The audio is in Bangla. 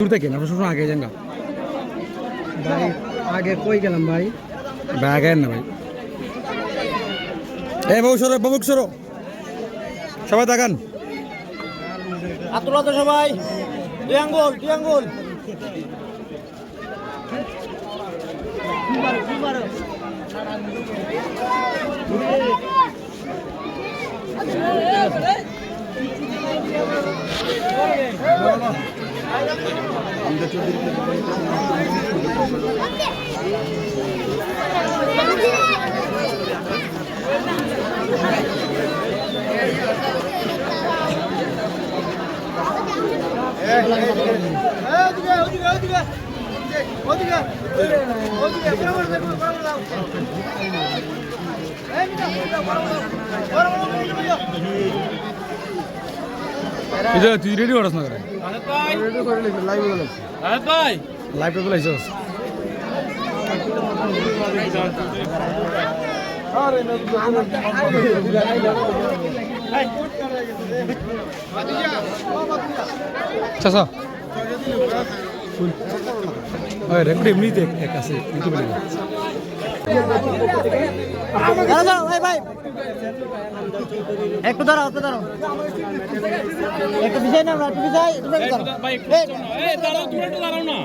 দূর থেকে না সবসময় আগে যান গা ভাই আগে কই গেলাম ভাই ব্যাগ আয়েন না ভাই বাবু সরো বাবু সরো সবাই তাকান আতুলা তো সবাই দুই আঙ্গুল তুই রেডি করাস না লাইভ পেপার লাইছস চাচা রেকর্ড এমনিতে এক আছে ইউটিউবে ভাই একটু দাঁড়াও একটু বিষয় না একটু বিষয় দাঁড়াও না